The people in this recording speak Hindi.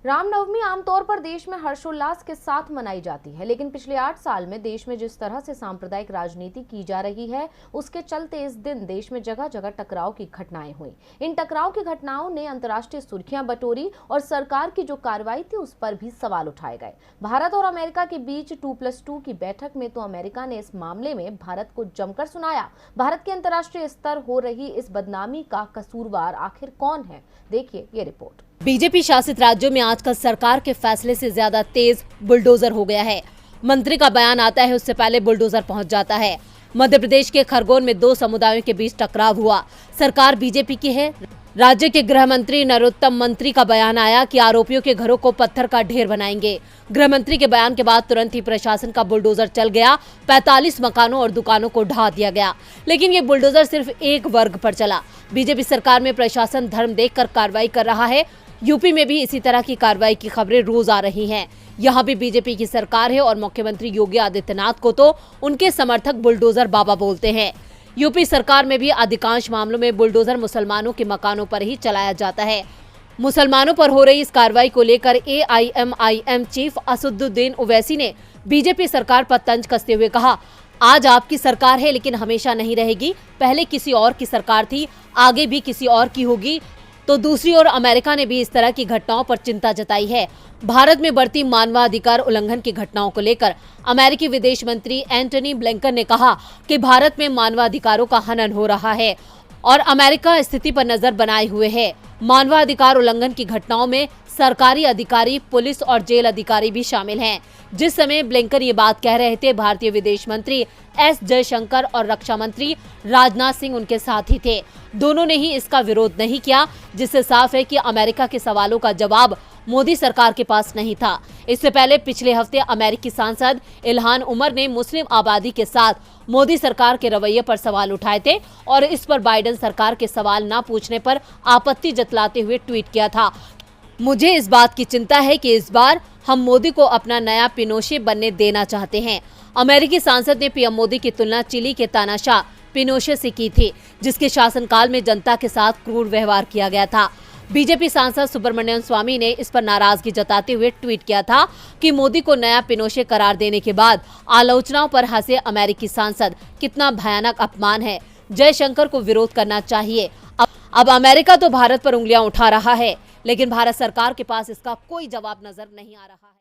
रामनवमी आमतौर पर देश में हर्षोल्लास के साथ मनाई जाती है, लेकिन पिछले 8 साल में देश में जिस तरह से सांप्रदायिक राजनीति की जा रही है, उसके चलते इस दिन देश में जगह जगह टकराव की घटनाएं हुई। इन टकराव की घटनाओं ने अंतर्राष्ट्रीय सुर्खियां बटोरी और सरकार की जो कार्रवाई थी उस पर भी सवाल उठाए गए। भारत और अमेरिका के बीच 2+2 की बैठक में तो अमेरिका ने इस मामले में भारत को जमकर सुनाया। भारत के अंतर्राष्ट्रीय स्तर हो रही इस बदनामी का कसूरवार आखिर कौन है, देखिए ये रिपोर्ट। बीजेपी शासित राज्यों में आजकल सरकार के फैसले से ज्यादा तेज बुलडोजर हो गया है। मंत्री का बयान आता है, उससे पहले बुलडोजर पहुंच जाता है। मध्य प्रदेश के खरगोन में 2 समुदायों के बीच टकराव हुआ। सरकार बीजेपी की है। राज्य के गृह मंत्री नरोत्तम मंत्री का बयान आया कि आरोपियों के घरों को पत्थर का ढेर बनाएंगे। गृह मंत्री के बयान के बाद तुरंत ही प्रशासन का बुलडोजर चल गया। 45 मकानों और दुकानों को ढा दिया गया। लेकिन ये बुलडोजर सिर्फ एक वर्ग पर चला। बीजेपी सरकार में प्रशासन धर्म देखकर कार्रवाई कर रहा है। यूपी में भी इसी तरह की कार्रवाई की खबरें रोज आ रही हैं। यहाँ भी बीजेपी की सरकार है और मुख्यमंत्री योगी आदित्यनाथ को तो उनके समर्थक बुलडोजर बाबा बोलते हैं। यूपी सरकार में भी अधिकांश मामलों में बुलडोजर मुसलमानों के मकानों पर ही चलाया जाता है। मुसलमानों पर हो रही इस कार्रवाई को लेकर AIMIM चीफ असदुद्दीन ओवैसी ने बीजेपी सरकार पर तंज कसते हुए कहा, आज आपकी सरकार है लेकिन हमेशा नहीं रहेगी। पहले किसी और की सरकार थी, आगे भी किसी और की होगी। तो दूसरी ओर अमेरिका ने भी इस तरह की घटनाओं पर चिंता जताई है। भारत में बढ़ती मानवाधिकार उल्लंघन की घटनाओं को लेकर अमेरिकी विदेश मंत्री एंटनी ब्लिंकन ने कहा कि भारत में मानवाधिकारों का हनन हो रहा है और अमेरिका स्थिति पर नजर बनाए हुए है। मानवाधिकार उल्लंघन की घटनाओं में सरकारी अधिकारी, पुलिस और जेल अधिकारी भी शामिल हैं। जिस समय ब्लिंकन ये बात कह रहे थे, भारतीय विदेश मंत्री S जयशंकर और रक्षा मंत्री राजनाथ सिंह उनके साथ ही थे। दोनों ने ही इसका विरोध नहीं किया, जिससे साफ है कि अमेरिका के सवालों का जवाब मोदी सरकार के पास नहीं था। इससे पहले पिछले हफ्ते अमेरिकी सांसद इल्हान उमर ने मुस्लिम आबादी के साथ मोदी सरकार के रवैये पर सवाल उठाए थे और इस पर बाइडेन सरकार के सवाल न पूछने पर आपत्ति जतलाते हुए ट्वीट किया था, मुझे इस बात की चिंता है कि इस बार हम मोदी को अपना नया पिनोशे बनने देना चाहते हैं। अमेरिकी सांसद ने पीएम मोदी की तुलना चिली के तानाशाह पिनोशे से की थी, जिसके शासनकाल में जनता के साथ क्रूर व्यवहार किया गया था। बीजेपी सांसद सुब्रमण्यम स्वामी ने इस पर नाराजगी जताते हुए ट्वीट किया था कि मोदी को नया पिनोशे करार देने के बाद आलोचनाओं पर हंसे अमेरिकी सांसद, कितना भयानक अपमान है। जयशंकर को विरोध करना चाहिए। अब अमेरिका तो भारत पर उंगलियां उठा रहा है, लेकिन भारत सरकार के पास इसका कोई जवाब नजर नहीं आ रहा है।